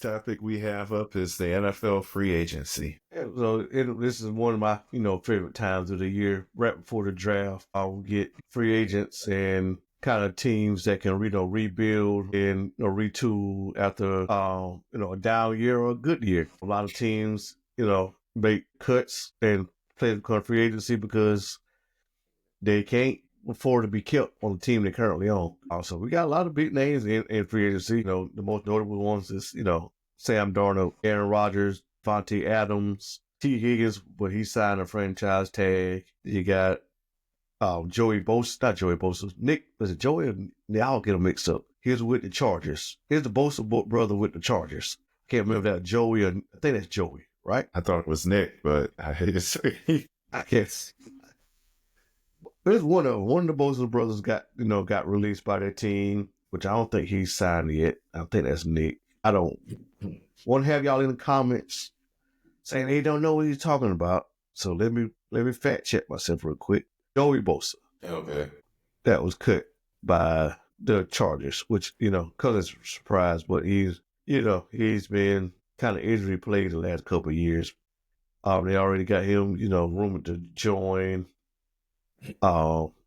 topic we have up is the NFL free agency. This is one of my, favorite times of the year. Right before the draft, I'll get free agents and kind of teams that can, rebuild and retool after, a down year or a good year. A lot of teams, make cuts and play the free agency because they can't afford to be kept on the team they currently own. Also, we got a lot of big names in free agency. The most notable ones is, Sam Darnold, Aaron Rodgers, Vontae Adams, T. Higgins, but he signed a franchise tag. You got Joey Bosa, not Joey Bosa. Nick, was it Joey? I'll get them mixed up. He's with the Chargers. Here's the Bosa brother with the Chargers. Can't remember that Joey, or I think that's Joey, right? I thought it was Nick, but I guess. There's one of the Bosa brothers got released by their team, which I don't think he's signed yet. I think that's Nick. I don't want to have y'all in the comments saying they don't know what he's talking about. So let me fact check myself real quick. Joey Bosa. Okay. That was cut by the Chargers, which, because it's a surprise, but he's been kind of injury plagued the last couple of years. They already got him, rumored to join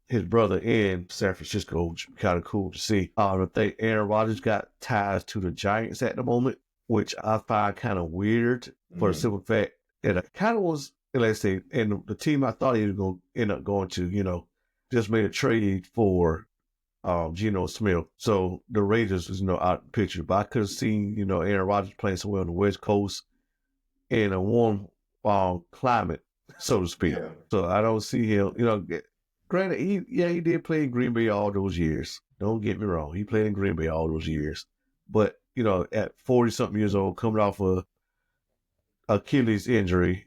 his brother in San Francisco, which would be kind of cool to see. I think Aaron Rodgers got ties to the Giants at the moment, which I find kind of weird for the simple fact that it kind of was, let's say, and the team I thought he was going to end up going to, just made a trade for Geno Smith. So the Raiders was, out of the picture. But I could have seen, Aaron Rodgers playing somewhere on the West Coast in a warm climate, so to speak. Yeah. So I don't see him, granted, he did play in Green Bay all those years. Don't get me wrong. He played in Green Bay all those years. But, at 40-something years old, coming off a Achilles injury,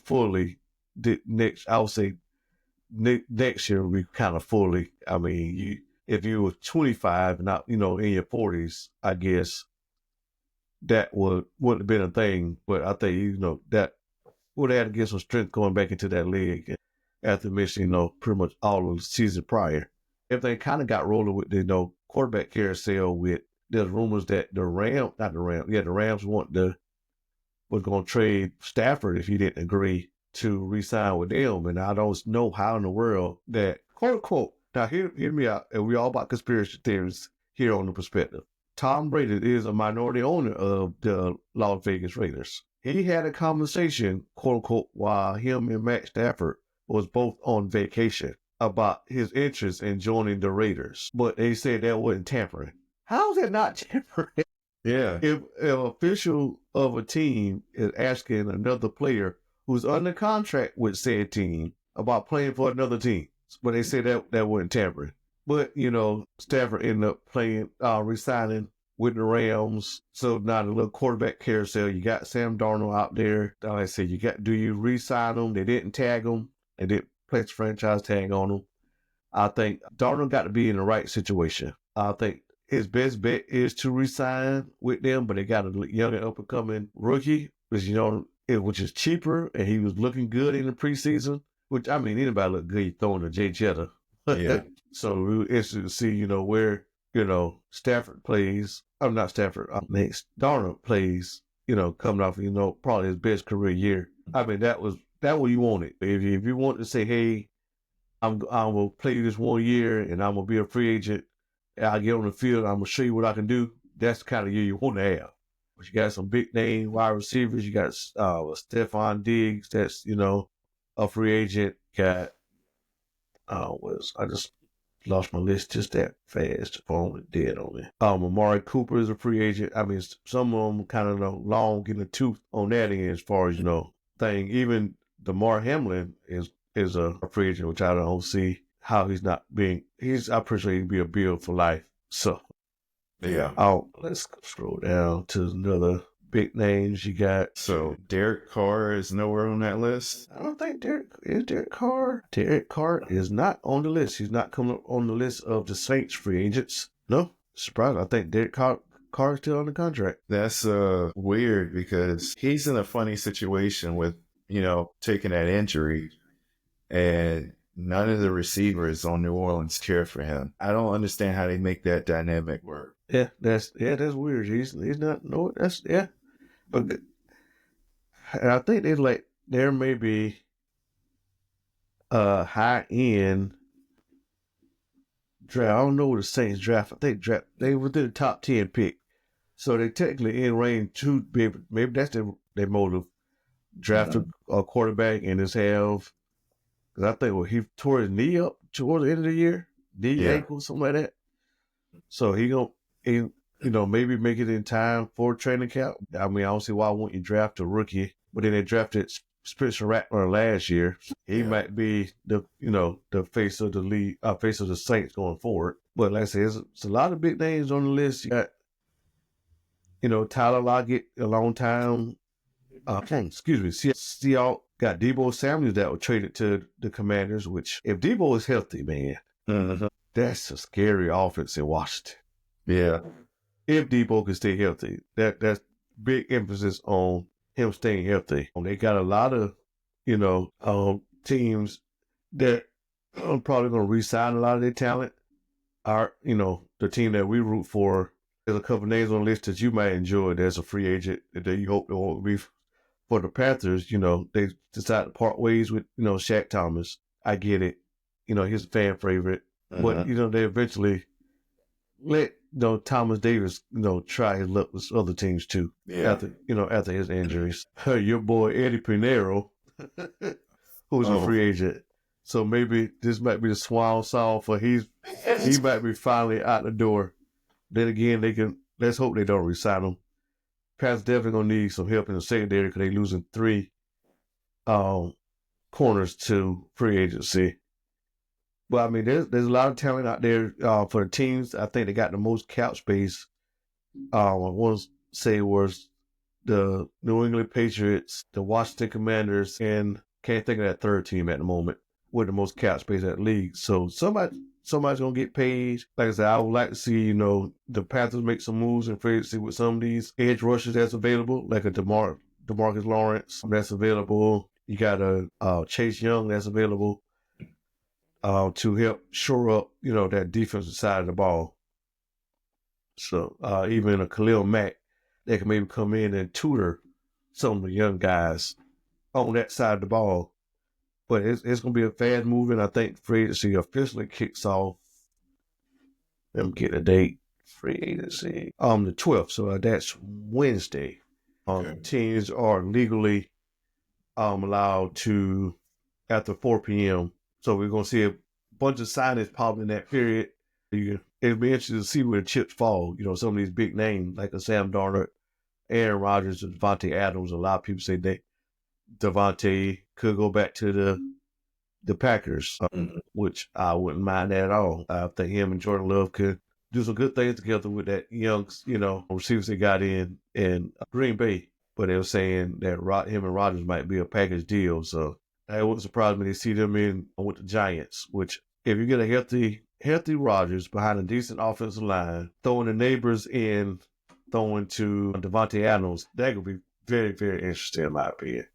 fully, I would say next year will be kind of fully. I mean, if you were 25 and not, in your 40s, I guess that wouldn't have been a thing. But I think, that would have to get some strength going back into that league after missing, pretty much all of the season prior. Everything kind of got rolling with the, quarterback carousel with, there's rumors that the Rams was going to trade Stafford if he didn't agree to re-sign with them. And I don't know how in the world that, quote unquote, now hear me out, and we all about conspiracy theories here on The Perspective. Tom Brady is a minority owner of the Las Vegas Raiders. He had a conversation, quote unquote, while him and Matt Stafford was both on vacation about his interest in joining the Raiders. But they said that wasn't tampering. How is that not tampering? Yeah. If an official of a team is asking another player who's under contract with said team about playing for another team, but they say that wasn't tampering. But, Stafford ended up playing, re-signing with the Rams. So now the little quarterback carousel, you got Sam Darnold out there. Like I said, do you re-sign him? They didn't tag him. They didn't place a franchise tag on him. I think Darnold got to be in the right situation. I think his best bet is to re-sign with them, but they got a young and up-and-coming rookie, which is cheaper, and he was looking good in the preseason. Which, I mean, anybody look good, you throwing to Jay Jetta. Yeah. So we were interested to see, where, Stafford plays. I'm not Stafford. Next, Darnold plays, coming off, probably his best career year. I mean, that what you wanted. If you want to say, hey, I'm going to play this 1 year and I'm going to be a free agent, I'll get on the field, I'm going to show you what I can do. That's the kind of year you want to have. But you got some big name wide receivers. You got Stephon Diggs, that's, a free agent. Got, I just lost my list just that fast. The phone is dead on me. Amari Cooper is a free agent. I mean, some of them kind of long in the tooth on that end as far as, thing. Even DeMar Hamlin is a free agent, which I don't see how he's not being. I'm pretty sure he'd be a Bill for life. So, Yeah. Let's scroll down to another big names you got. So Derek Carr is nowhere on that list. I don't think Derek Carr. Derek Carr is not on the list. He's not coming up on the list of the Saints free agents. No, surprise. I think Derek Carr is still on the contract. That's weird because he's in a funny situation with, taking that injury, and none of the receivers on New Orleans care for him. I don't understand how they make that dynamic work. that's weird. He's not no that's but and I think they like there may be a high end draft. I don't know what the Saints draft. I think they were the top 10 pick, so they technically in range to be maybe that's their motive. Draft a quarterback and just have because I think he tore his knee up towards the end of the year, knee ankle something like that. So he maybe make it in time for training camp. I mean, I don't see why wouldn't you draft a rookie, but then they drafted Spencer Rattler last year. He might be the face of the league, face of the Saints going forward. But like I said, it's a lot of big names on the list. You got, Tyler Lockett, a long time. Seahawks got Deebo Samuel that was traded to the Commanders. Which, if Deebo is healthy, man, that's a scary offense in Washington. Yeah. If Deebo can stay healthy, that's big emphasis on him staying healthy. They got a lot of, teams that are probably going to re-sign a lot of their talent. The team that we root for, there's a couple names on the list that you might enjoy. There's a free agent that you hope they won't be. For the Panthers, they decided to part ways with, Shaq Thomas. I get it. He's a fan favorite. But, they eventually let, Thomas Davis, try his luck with other teams too. Yeah. After his injuries. Your boy Eddie Pinheiro, who's a free agent. So maybe this might be the swan song for he might be finally out the door. Then again, let's hope they don't resign him. Panthers definitely gonna need some help in the secondary because they're losing 3 corners to free agency. But I mean, there's a lot of talent out there for the teams. I think they got the most cap space. I want to say was the New England Patriots, the Washington Commanders, and can't think of that third team at the moment with the most cap space in that league. So somebody's gonna get paid. Like I said, I would like to see, the Panthers make some moves in free agency with some of these edge rushers that's available, like a DeMarcus Lawrence that's available. You got a Chase Young that's available to help shore up, that defensive side of the ball. So even a Khalil Mack that can maybe come in and tutor some of the young guys on that side of the ball. But it's going to be a fast moving. I think free agency officially kicks off. Let me get a date. Free agency. The 12th. So that's Wednesday. Teams are legally allowed to after 4 p.m. So we're going to see a bunch of signings probably in that period. It'll be interesting to see where the chips fall. Some of these big names like a Sam Darnold, Aaron Rodgers, and Devontae Adams. A lot of people say Devontae could go back to the Packers, which I wouldn't mind that at all. I think him and Jordan Love could do some good things together with that young, receivers they got in Green Bay. But they were saying that him and Rodgers might be a package deal. So it wouldn't surprise me to see them in with the Giants, which if you get a healthy Rodgers behind a decent offensive line, throwing the neighbors in, throwing to Devontae Adams, that could be very, very interesting in my opinion.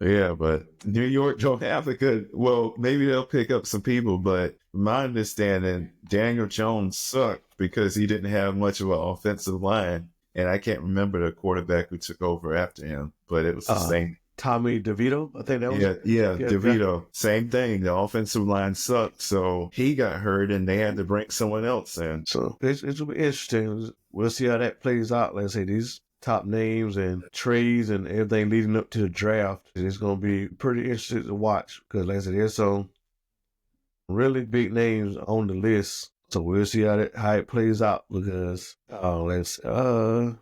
Yeah, but New York don't have a good. Well, maybe they'll pick up some people, but from my understanding, Daniel Jones sucked because he didn't have much of an offensive line, and I can't remember the quarterback who took over after him, but it was the same. Tommy DeVito, I think that was. Yeah, DeVito. Same thing. The offensive line sucked, so he got hurt, and they had to bring someone else in. So it will be interesting. We'll see how that plays out. Let's say these top names and trades and everything leading up to the draft. It's going to be pretty interesting to watch because, like I said, there's some really big names on the list. So we'll see how it plays out because let's say I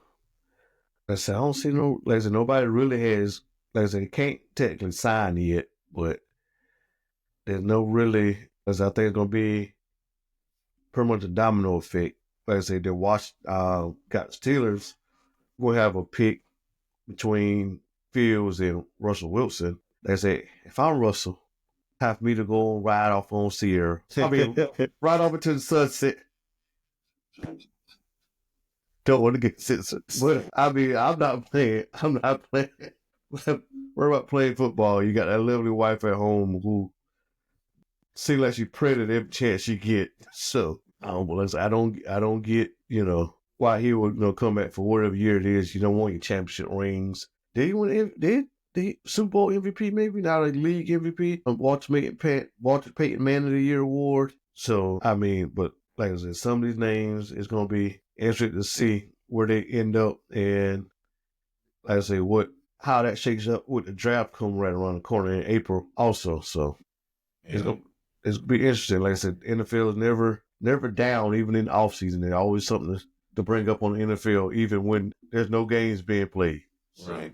don't see nobody really has. Like I said, they can't technically sign yet, but there's no really. Because I think it's going to be pretty much a domino effect. Like I said, they got Steelers. We'll have a pick between Fields and Russell Wilson. They say, if I'm Russell, time for me to go and ride off on Sierra. I mean, right over to the sunset. Don't want to get censored. But I mean, I'm not playing. We're about playing football. You got that lovely wife at home who seems like she's pregnant every chance she get. So I don't get, why he would come back for whatever year it is. You don't want your championship rings. Did he win? Did the Super Bowl MVP? Maybe not a league MVP. Walter Payton Man of the Year award. So I mean, but like I said, some of these names it's going to be interesting to see where they end up, and like I say, how that shakes up with the draft coming right around the corner in April also. So it's gonna be interesting. Like I said, NFL is never down, even in the offseason. There's always something to bring up on the NFL, even when there's no games being played. Right.